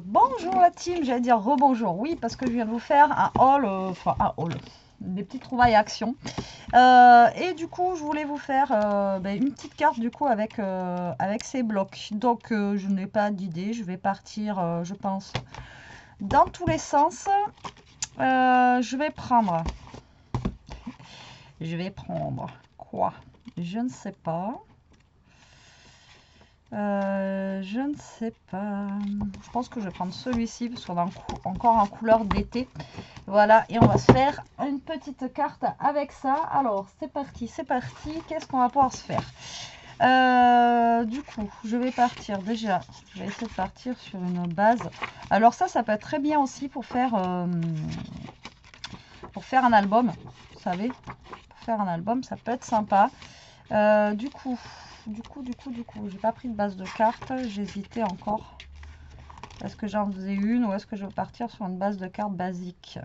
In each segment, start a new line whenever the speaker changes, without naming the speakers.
Bonjour la team, j'allais dire rebonjour, oui, parce que je viens de vous faire un haul, des petites trouvailles actions. Et du coup, je voulais vous faire une petite carte du coup avec ces blocs. Donc, je n'ai pas d'idée, je vais partir, je pense, dans tous les sens. Je vais prendre quoi? Je ne sais pas. Je ne sais pas. Je pense que je vais prendre celui-ci parce qu'on a encore en couleur d'été. Voilà, et on va se faire une petite carte avec ça. Alors, c'est parti, c'est parti. Qu'est-ce qu'on va pouvoir se faire? Du coup, je vais partir déjà. Je vais essayer de partir sur une base. Alors ça peut être très bien aussi pour faire un album. Vous savez, pour faire un album, ça peut être sympa. Du coup, j'ai pas pris de base de cartes, j'hésitais encore. Est-ce que j'en faisais une ou est-ce que je vais partir sur une base de cartes basique?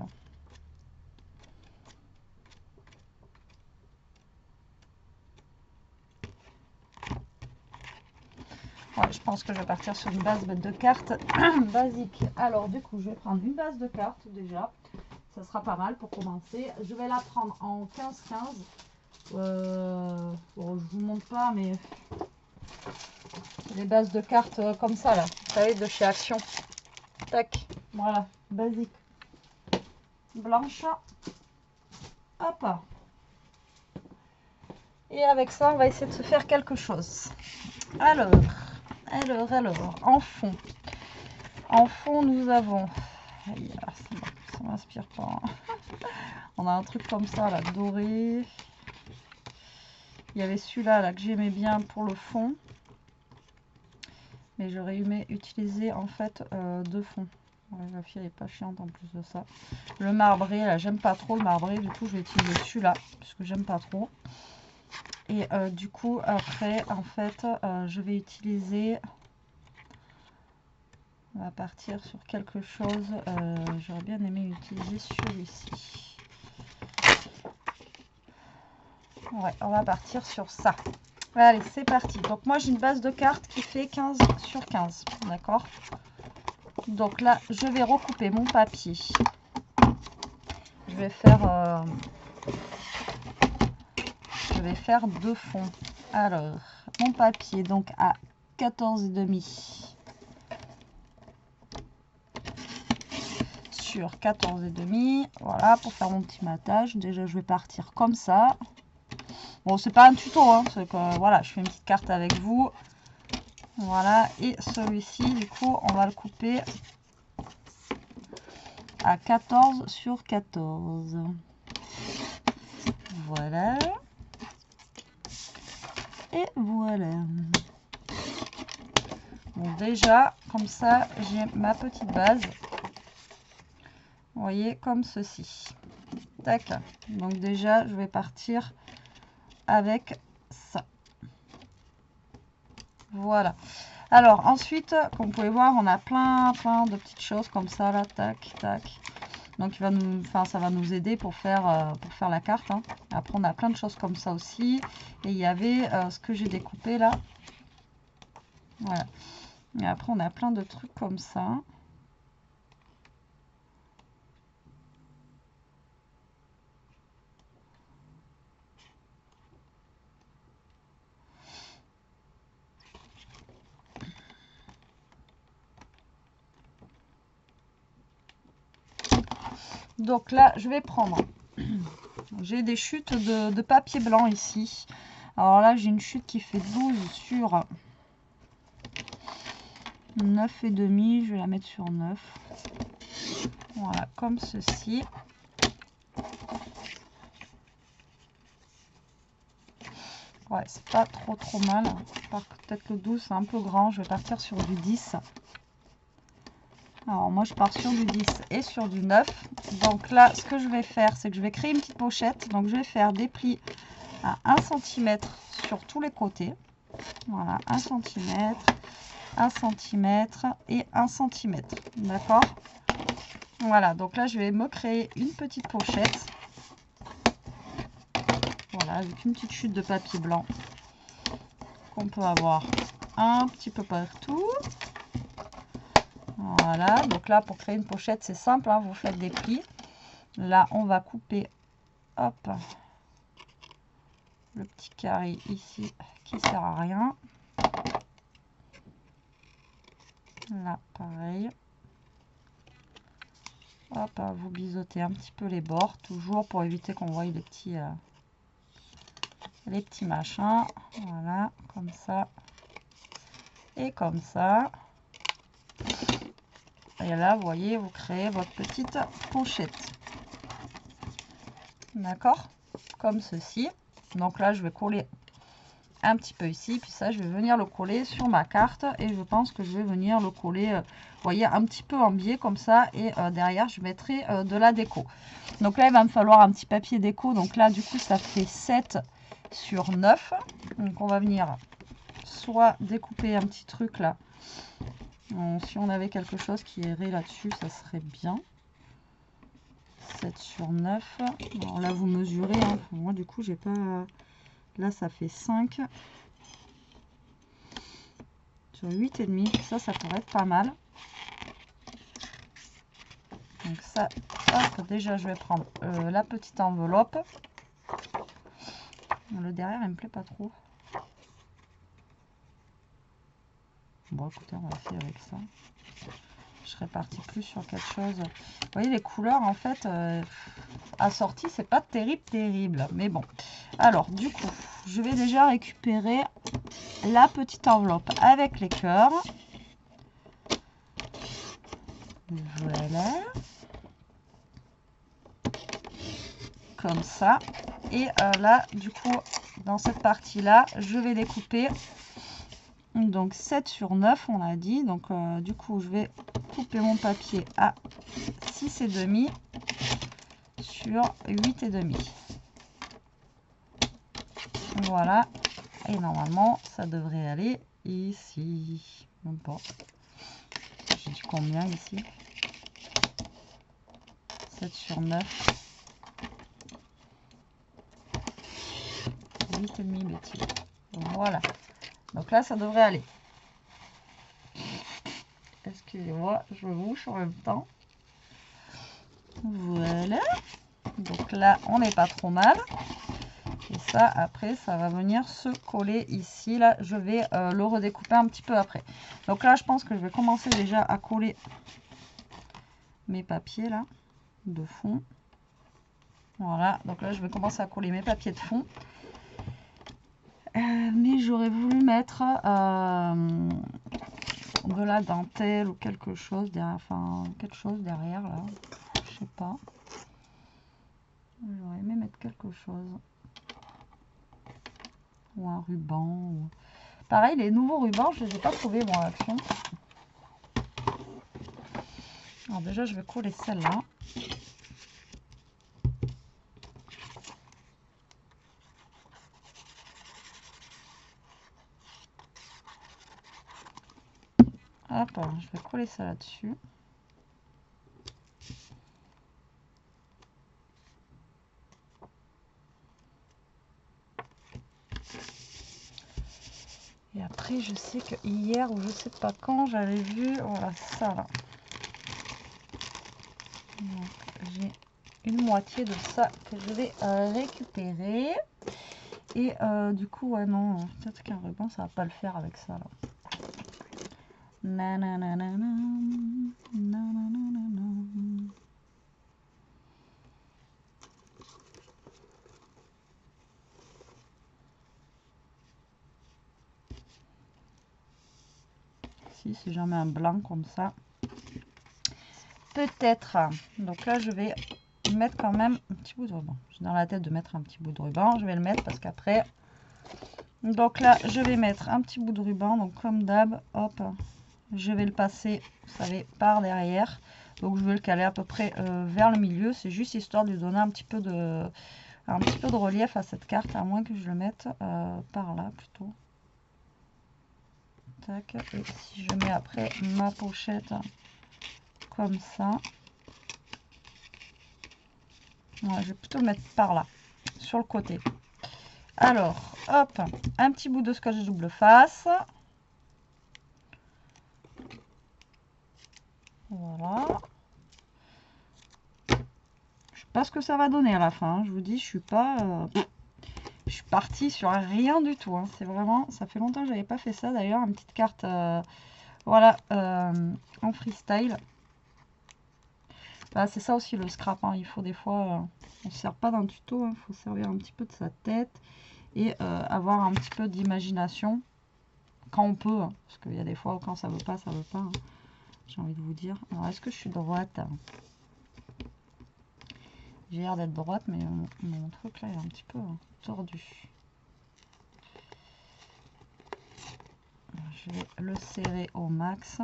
Ouais, je pense que je vais partir sur une base de cartes basique. Alors, du coup, je vais prendre une base de cartes déjà. Ça sera pas mal pour commencer. Je vais la prendre en 15-15. Bon, je vous montre pas, mais les bases de cartes comme ça, là, vous savez, de chez Action. Tac, voilà, basique. Blanche. Hop. Et avec ça, on va essayer de se faire quelque chose. Alors, en fond. En fond, nous avons... Ça m'inspire pas. On a un truc comme ça, là, doré. Il y avait celui-là là, que j'aimais bien pour le fond. Mais j'aurais aimé utiliser en fait deux fonds. Ouais, la fille elle est pas chiante en plus de ça. Le marbré, là, j'aime pas trop le marbré. Du coup, je vais utiliser celui-là, puisque j'aime pas trop. Et du coup, après, en fait, je vais utiliser... On va partir sur quelque chose. J'aurais bien aimé utiliser celui-ci. Ouais, on va partir sur ça. Allez, c'est parti. Donc moi, j'ai une base de cartes qui fait 15 sur 15. D'accord? Donc là, je vais recouper mon papier. Je vais faire deux fonds. Alors, mon papier, donc à 14,5 sur 14,5. Voilà, pour faire mon petit matage. Déjà, je vais partir comme ça. Bon, c'est pas un tuto, hein, c'est que voilà, je fais une petite carte avec vous. Voilà, et celui-ci, du coup, on va le couper à 14 sur 14. Voilà. Et voilà. Bon, déjà, comme ça, j'ai ma petite base. Vous voyez, comme ceci. Tac. Donc déjà, je vais partir avec ça. Voilà. Alors ensuite, comme vous pouvez voir, on a plein de petites choses comme ça là, tac, tac. Donc ça va nous aider pour faire la carte. Hein. Après, on a plein de choses comme ça aussi. Et il y avait ce que j'ai découpé là. Voilà. Et après, on a plein de trucs comme ça. Donc là, je vais prendre... J'ai des chutes de papier blanc ici. Alors là, j'ai une chute qui fait 12 sur 9,5. Je vais la mettre sur 9. Voilà, comme ceci. Ouais, c'est pas trop mal. Peut-être que 12, c'est un peu grand. Je vais partir sur du 10. Alors moi, je pars sur du 10 et sur du 9. Donc là, ce que je vais faire, c'est que je vais créer une petite pochette. Donc je vais faire des plis à 1 cm sur tous les côtés. Voilà, 1 cm, 1 cm et 1 cm. D'accord? Voilà, donc là, je vais me créer une petite pochette. Voilà, avec une petite chute de papier blanc qu'on peut avoir un petit peu partout. Voilà, donc là pour créer une pochette c'est simple, hein, vous faites des plis. Là on va couper, hop, le petit carré ici qui sert à rien. Là pareil. Hop, vous biseautez un petit peu les bords, toujours pour éviter qu'on voie les petits machins. Voilà, comme ça et comme ça. Et là, vous voyez, vous créez votre petite pochette. D'accord? Comme ceci. Donc là, je vais coller un petit peu ici, puis ça, je vais venir le coller sur ma carte. Et je pense que je vais venir le coller, vous voyez, un petit peu en biais comme ça. Et derrière, je mettrai de la déco. Donc là, il va me falloir un petit papier déco. Donc là, du coup, ça fait 7 sur 9. Donc on va venir soit découper un petit truc là. Si on avait quelque chose qui irait là-dessus, ça serait bien. 7 sur 9. Alors là, vous mesurez. Hein. Moi, du coup, j'ai pas... Là, ça fait 5. Sur 8,5. Ça pourrait être pas mal. Donc ça, hop, déjà, je vais prendre la petite enveloppe. Le derrière, il me plaît pas trop. Bon, écoutez, on va essayer avec ça. Je serais partie plus sur quelque chose. Vous voyez, les couleurs, en fait, assorties, c'est pas terrible. Mais bon. Alors, du coup, je vais déjà récupérer la petite enveloppe avec les cœurs. Voilà. Comme ça. Et là, du coup, dans cette partie-là, je vais découper. Donc 7 sur 9 on a dit, donc du coup je vais couper mon papier à 6,5 sur 8,5. Voilà, et normalement ça devrait aller ici. Même pas. J'ai dit combien ici? 7 sur 9. 8,5 bêtises. Voilà. Donc là, ça devrait aller. Excusez-moi, je bouge en même temps. Voilà. Donc là, on n'est pas trop mal. Et ça, après, ça va venir se coller ici. Là, je vais le redécouper un petit peu après. Donc là, je pense que je vais commencer déjà à coller mes papiers là, de fond. Voilà. Donc là, je vais commencer à coller mes papiers de fond. Mais j'aurais voulu mettre de la dentelle ou quelque chose derrière, enfin quelque chose derrière là, je sais pas. J'aurais aimé mettre quelque chose ou un ruban. Ou... Pareil, les nouveaux rubans, je les ai pas trouvés moi à Action. Alors déjà, je vais coller celle-là. Hop, je vais coller ça là-dessus. Et après, je sais que hier, ou je sais pas quand, j'avais vu, voilà, ça là. J'ai une moitié de ça que je vais récupérer. Et du coup, ouais, non, peut-être qu'un ruban, ça va pas le faire avec ça là. Nananana, nananana. Si j'en mets un blanc comme ça, peut-être. Donc là, je vais mettre quand même un petit bout de ruban. J'ai dans la tête de mettre un petit bout de ruban. Je vais le mettre parce qu'après... Donc là, je vais mettre un petit bout de ruban. Donc comme d'hab, hop, je vais le passer, vous savez, par derrière. Donc je vais le caler à peu près vers le milieu. C'est juste histoire de lui donner un petit peu de relief à cette carte, à moins que je le mette par là plutôt. Tac. Et si je mets après ma pochette comme ça, ouais, je vais plutôt le mettre par là, sur le côté. Alors, hop, un petit bout de scotch double face. Voilà. Je sais pas ce que ça va donner à la fin, hein. Je vous dis, je suis pas... je suis partie sur rien du tout, hein. C'est vraiment... Ça fait longtemps que j'avais pas fait ça, d'ailleurs. Une petite carte, voilà, en freestyle. Bah, c'est ça aussi le scrap, hein. Il faut des fois... on ne sert pas d'un tuto, il faut servir un petit peu de sa tête. Et avoir un petit peu d'imagination. Quand on peut, hein. Parce qu'il y a des fois où quand ça veut pas, ça veut pas, hein. J'ai envie de vous dire. Alors, est-ce que je suis droite? J'ai l'air d'être droite, mais mon truc là est un petit peu tordu. Je vais le serrer au max.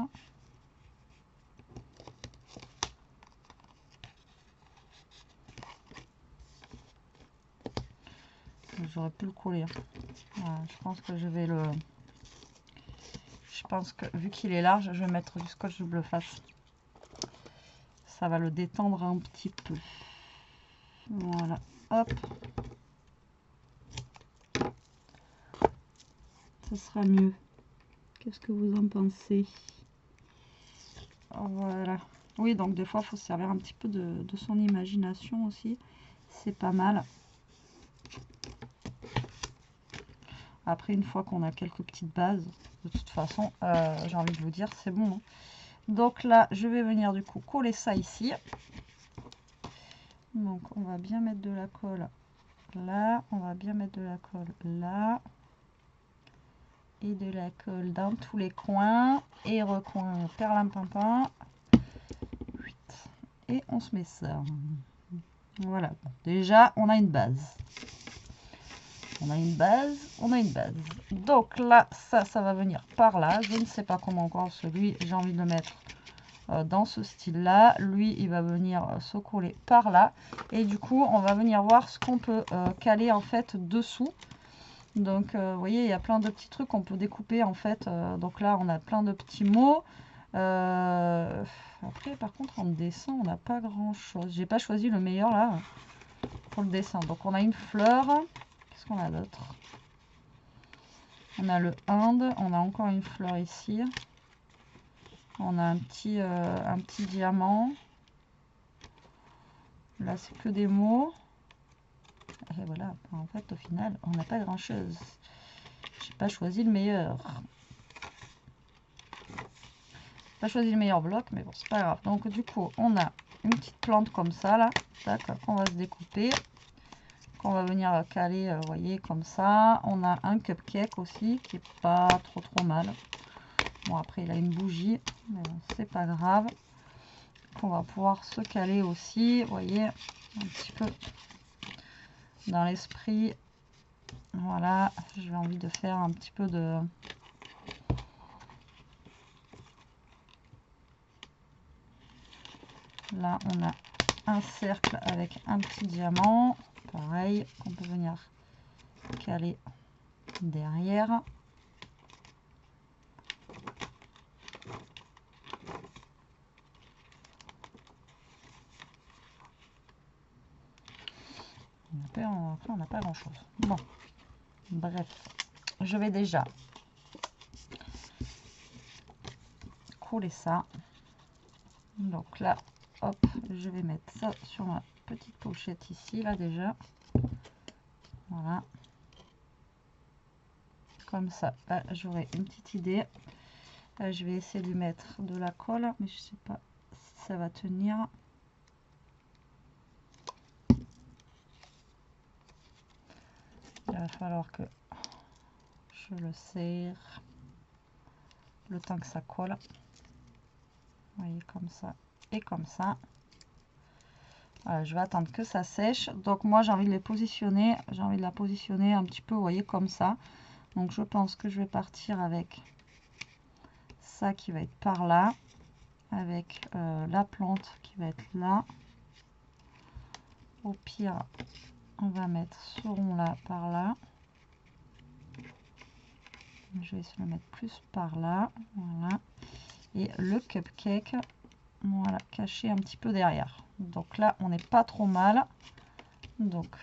J'aurais pu le coller. Voilà, je pense que je vais le... Je pense que vu qu'il est large, je vais mettre du scotch double face. Ça va le détendre un petit peu. Voilà, hop. Ce sera mieux. Qu'est-ce que vous en pensez? Voilà. Oui, donc des fois, il faut se servir un petit peu de son imagination aussi. C'est pas mal. Après, une fois qu'on a quelques petites bases, de toute façon, j'ai envie de vous dire, c'est bon, hein. Donc là, je vais venir du coup coller ça ici. Donc, on va bien mettre de la colle là. On va bien mettre de la colle là. Et de la colle dans tous les coins. Et recoin perlimpinpin. Et on se met ça. Voilà. Bon, déjà, on a une base. On a une base, on a une base. Donc là, ça va venir par là. Je ne sais pas comment encore celui, j'ai envie de le mettre dans ce style-là. Lui, il va venir se coller par là. Et du coup, on va venir voir ce qu'on peut caler en fait dessous. Donc, vous voyez, il y a plein de petits trucs qu'on peut découper en fait. Donc là, on a plein de petits mots. Après, par contre, en dessin, on n'a pas grand-chose. J'ai pas choisi le meilleur là pour le dessin. Donc, on a une fleur. Qu'est-ce qu'on a d'autre? On a le Inde, on a encore une fleur ici. On a un petit diamant. Là, c'est que des mots. Et voilà, en fait, au final, on n'a pas grand-chose. J'ai pas choisi le meilleur. Pas choisi le meilleur bloc, mais bon, c'est pas grave. Donc, du coup, on a une petite plante comme ça, là. Tac, on va se découper. Qu'on va venir caler, vous voyez, comme ça. On a un cupcake aussi, qui est pas trop mal. Bon, après, il a une bougie, mais bon, c'est pas grave. On va pouvoir se caler aussi, vous voyez, un petit peu dans l'esprit. Voilà, j'ai envie de faire un petit peu de... Là, on a un cercle avec un petit diamant. Pareil, on peut venir caler derrière. Après, on n'a pas grand chose. Bon, bref, je vais déjà coller ça. Donc là, hop, je vais mettre ça sur ma petite pochette ici, là déjà. Voilà. Comme ça, là, j'aurai une petite idée. Là, je vais essayer de lui mettre de la colle, mais je sais pas si ça va tenir. Il va falloir que je le serre le temps que ça colle. Vous voyez, comme ça et comme ça. Voilà, je vais attendre que ça sèche. Donc moi, j'ai envie de les positionner. J'ai envie de la positionner un petit peu, vous voyez, comme ça. Donc je pense que je vais partir avec ça qui va être par là, avec la plante qui va être là. Au pire, on va mettre ce rond là par là. Je vais essayer de le mettre plus par là, voilà. Et le cupcake, voilà, caché un petit peu derrière. Donc là, on n'est pas trop mal. Donc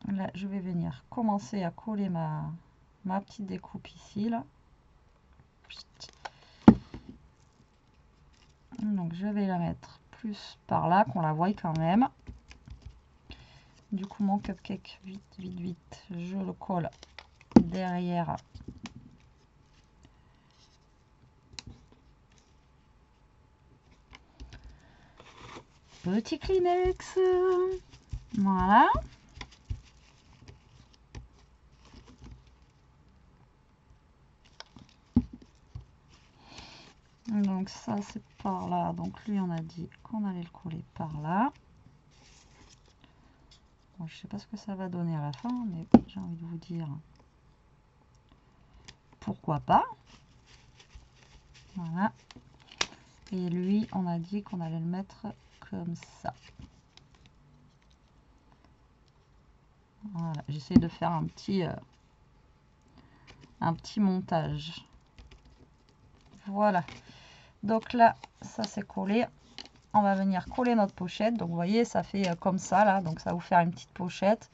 là, je vais venir commencer à coller ma petite découpe ici, là. Donc je vais la mettre plus par là, qu'on la voie quand même. Du coup mon cupcake, vite, vite, vite, je le colle derrière. Petit Kleenex. Voilà. Donc ça c'est par là. Donc lui on a dit qu'on allait le coller par là. Bon, je sais pas ce que ça va donner à la fin, mais j'ai envie de vous dire pourquoi pas. Voilà. Et lui on a dit qu'on allait le mettre comme ça. Voilà, j'essaie de faire un petit montage. Voilà. Donc là, ça c'est collé. On va venir coller notre pochette. Donc vous voyez, ça fait comme ça là. Donc ça va vous faire une petite pochette.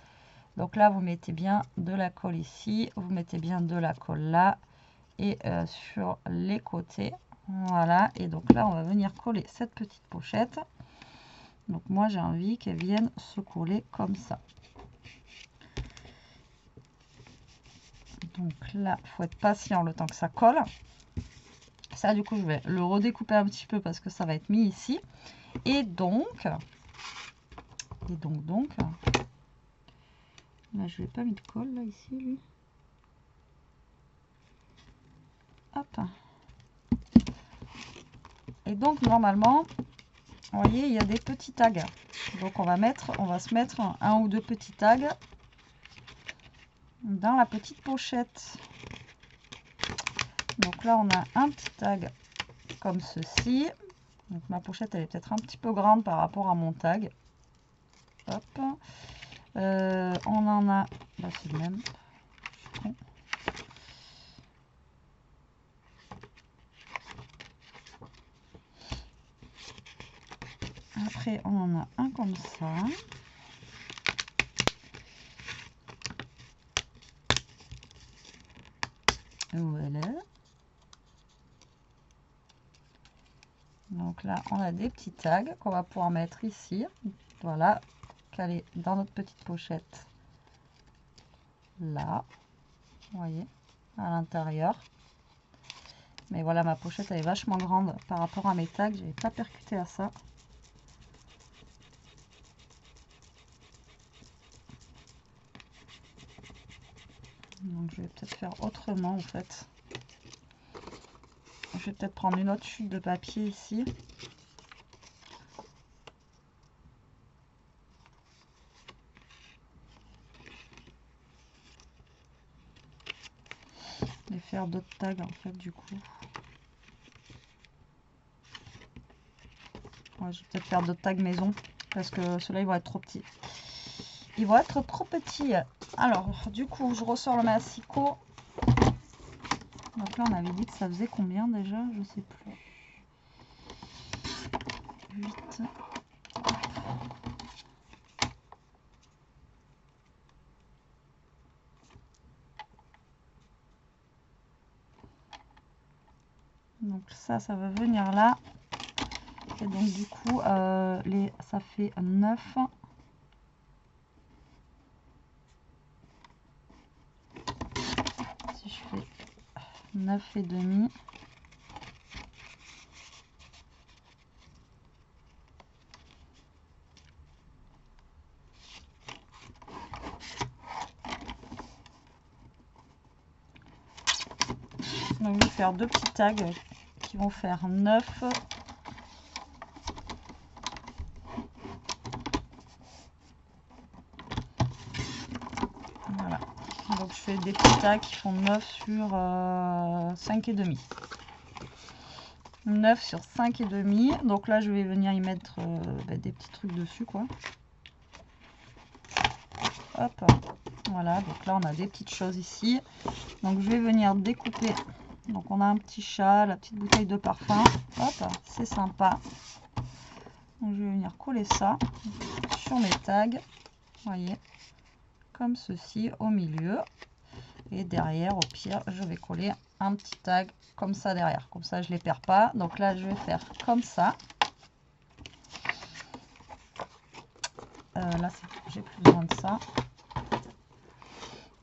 Donc là, vous mettez bien de la colle ici. Vous mettez bien de la colle là. Et sur les côtés. Voilà. Et donc là, on va venir coller cette petite pochette. Donc moi, j'ai envie qu'elle vienne se coller comme ça. Donc là, il faut être patient le temps que ça colle. Ça, du coup, je vais le redécouper un petit peu parce que ça va être mis ici. Et donc, là, je n'ai pas mis de colle, là, ici, lui. Hop. Et donc, normalement, vous voyez, il y a des petits tags. Donc, on va se mettre un ou deux petits tags dans la petite pochette. Donc là, on a un petit tag comme ceci. Donc ma pochette, elle est peut-être un petit peu grande par rapport à mon tag. Hop. On en a... Bah, c'est le même. Après, on en a un comme ça. Voilà. Donc là, on a des petits tags qu'on va pouvoir mettre ici. Voilà, caler dans notre petite pochette. Là, vous voyez, à l'intérieur. Mais voilà, ma pochette, elle est vachement grande par rapport à mes tags. Je n'avais pas percuté à ça. Donc je vais peut-être faire autrement en fait. Je vais peut-être prendre une autre chute de papier ici. Et faire d'autres tags en fait du coup. Ouais, je vais peut-être faire d'autres tags maison parce que ceux-là ils vont être trop petits. Ils vont être trop petits. Alors du coup je ressors le massicot. Donc là on avait dit que ça faisait combien déjà? Je sais plus. 8. Donc ça va venir là. Et donc du coup ça fait 9. Si je fais 9 et demi. Donc je vais faire deux petits tags qui vont faire 9. Voilà. Donc je fais des petits tags qui font 9 sur 5 et demi. 9 sur 5 et demi. Donc là je vais venir y mettre des petits trucs dessus quoi. Hop. Voilà, donc là on a des petites choses ici. Donc je vais venir découper. Donc on a un petit chat, la petite bouteille de parfum. Hop, c'est sympa. Donc je vais venir coller ça sur mes tags. Vous voyez, comme ceci au milieu. Et derrière, au pire, je vais coller un petit tag comme ça derrière. Comme ça, je ne les perds pas. Donc là, je vais faire comme ça. Là, j'ai plus besoin de ça.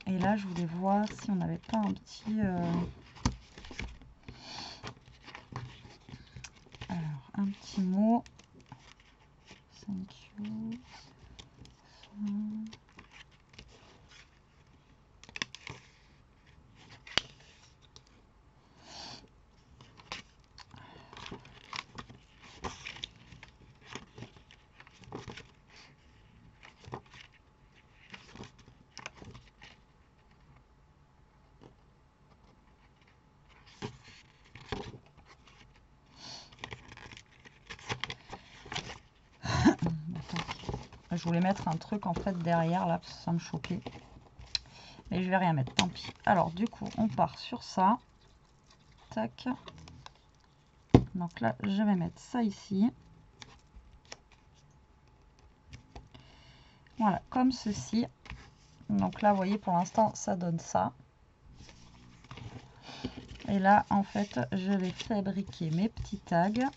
Et là, je voulais voir si on n'avait pas un petit... Alors, un petit mot. Thank you. Je voulais mettre un truc en fait derrière là parce que ça me choquait. Mais je vais rien mettre, tant pis. Alors du coup, on part sur ça. Tac. Donc là, je vais mettre ça ici. Voilà, comme ceci. Donc là, vous voyez, pour l'instant, ça donne ça. Et là, en fait, je vais fabriquer mes petits tags.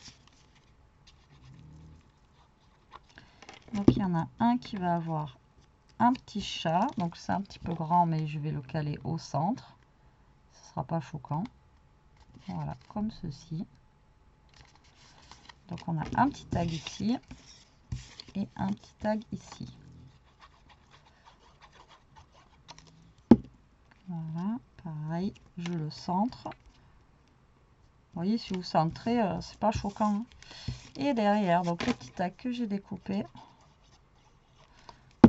Donc il y en a un qui va avoir un petit chat. Donc c'est un petit peu grand, mais je vais le caler au centre. Ce sera pas choquant. Voilà, comme ceci. Donc on a un petit tag ici et un petit tag ici. Voilà, pareil, je le centre. Vous voyez, si vous centrez, c'est pas choquant. Hein. Et derrière, donc les petits tags que j'ai découpés,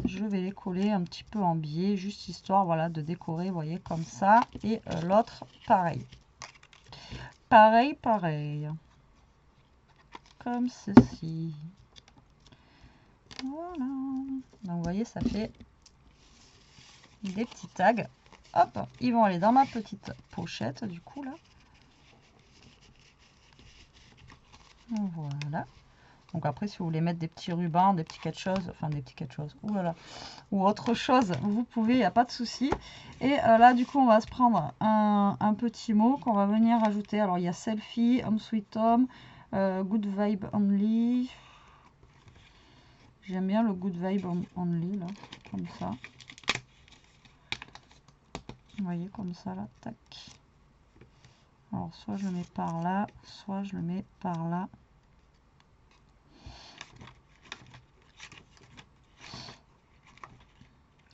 je vais les coller un petit peu en biais, juste histoire, voilà, de décorer, vous voyez, comme ça. Et l'autre, pareil. Pareil, pareil. Comme ceci. Voilà. Donc vous voyez, ça fait des petits tags. Hop, ils vont aller dans ma petite pochette du coup là. Voilà. Donc après, si vous voulez mettre des petits rubans, des petits quelque chose, enfin des petits quelque chose, oulala, ou autre chose, vous pouvez, il n'y a pas de souci. Et là, du coup, on va se prendre un petit mot qu'on va venir ajouter. Alors, il y a selfie, home sweet home, good vibe only. J'aime bien le good vibe only, là, comme ça. Vous voyez, comme ça, là, tac. Alors, soit je le mets par là, soit je le mets par là.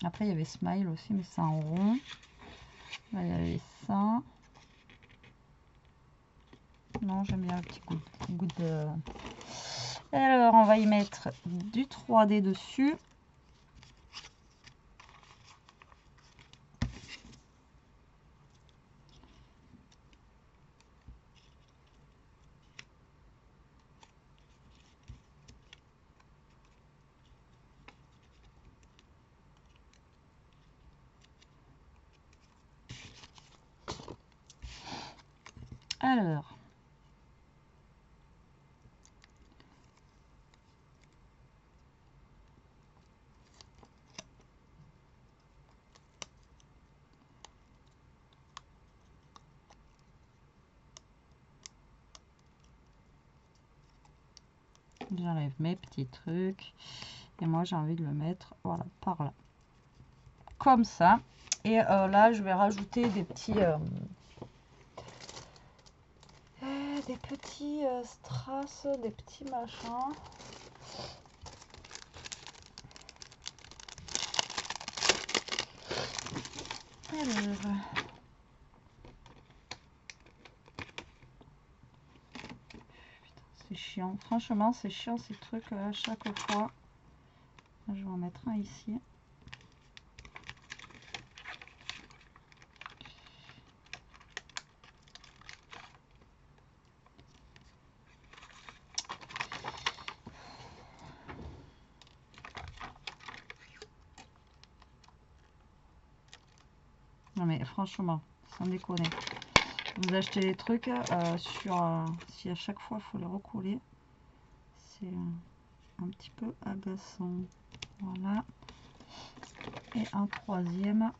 Après, il y avait smile aussi, mais c'est en rond. Là, il y avait ça. Non, j'aime bien le petit goût de... Alors, on va y mettre du 3D dessus. J'enlève mes petits trucs. Et moi, j'ai envie de le mettre, voilà, par là. Comme ça. Et là, je vais rajouter des petits... strass, des petits machins. Alors... C'est chiant. Franchement, c'est chiant ces trucs à chaque fois. Je vais en mettre un ici. Non mais franchement, sans déconner. Vous achetez les trucs si à chaque fois il faut les recoller, c'est un petit peu agaçant. Voilà. Et un troisième.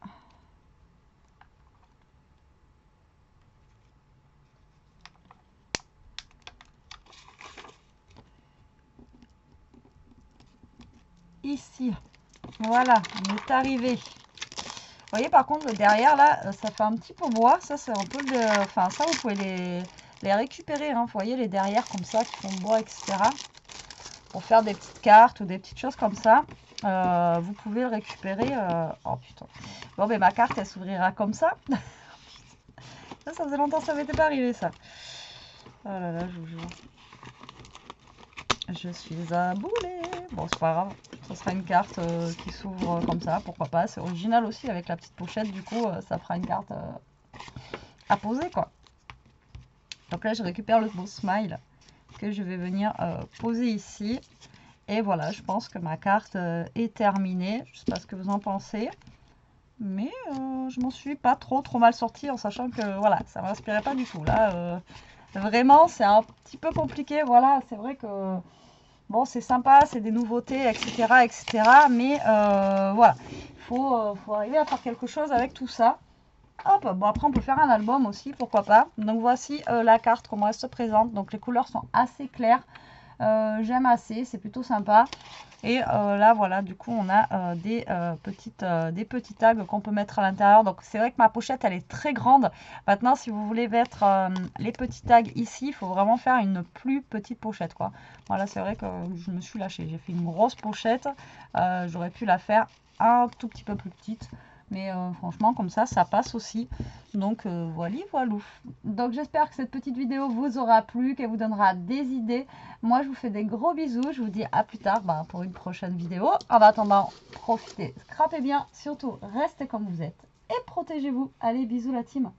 ici. Voilà, il est arrivé. Vous voyez par contre le derrière là, ça fait un petit peu bois. Ça c'est un peu de... Enfin ça vous pouvez les récupérer. Hein. Vous voyez les derrière comme ça qui font bois, etc. Pour faire des petites cartes ou des petites choses comme ça. Vous pouvez le récupérer. Oh putain. Bon ben ma carte elle s'ouvrira comme ça. Ça faisait longtemps que ça m'était pas arrivé ça. Oh là là, je vous jure. Je suis à boulet. Bon, c'est pas grave. Ce sera une carte qui s'ouvre comme ça. Pourquoi pas. C'est original aussi avec la petite pochette. Du coup, ça fera une carte à poser, quoi. Donc là, je récupère le beau smile que je vais venir poser ici. Et voilà, je pense que ma carte est terminée. Je sais pas ce que vous en pensez. Mais je m'en suis pas trop mal sortie en sachant que, voilà, ça m'inspirait pas du tout. Là, vraiment, c'est un petit peu compliqué. Voilà, c'est vrai que... Bon, c'est sympa, c'est des nouveautés, etc. etc. mais voilà, il faut arriver à faire quelque chose avec tout ça. Hop, bon après on peut faire un album aussi, pourquoi pas. Donc voici la carte, comment elle se présente. Donc les couleurs sont assez claires. J'aime assez, c'est plutôt sympa. Et là voilà, du coup on a des petits tags qu'on peut mettre à l'intérieur. Donc c'est vrai que ma pochette elle est très grande. Maintenant si vous voulez mettre les petits tags ici, il faut vraiment faire une plus petite pochette quoi. Voilà, c'est vrai que je me suis lâchée. J'ai fait une grosse pochette. J'aurais pu la faire un tout petit peu plus petite. Mais franchement, comme ça passe aussi. Donc, voilà. Donc, j'espère que cette petite vidéo vous aura plu, qu'elle vous donnera des idées. Moi, je vous fais des gros bisous. Je vous dis à plus tard pour une prochaine vidéo. En attendant, profitez, scrapez bien. Surtout, restez comme vous êtes et protégez-vous. Allez, bisous la team.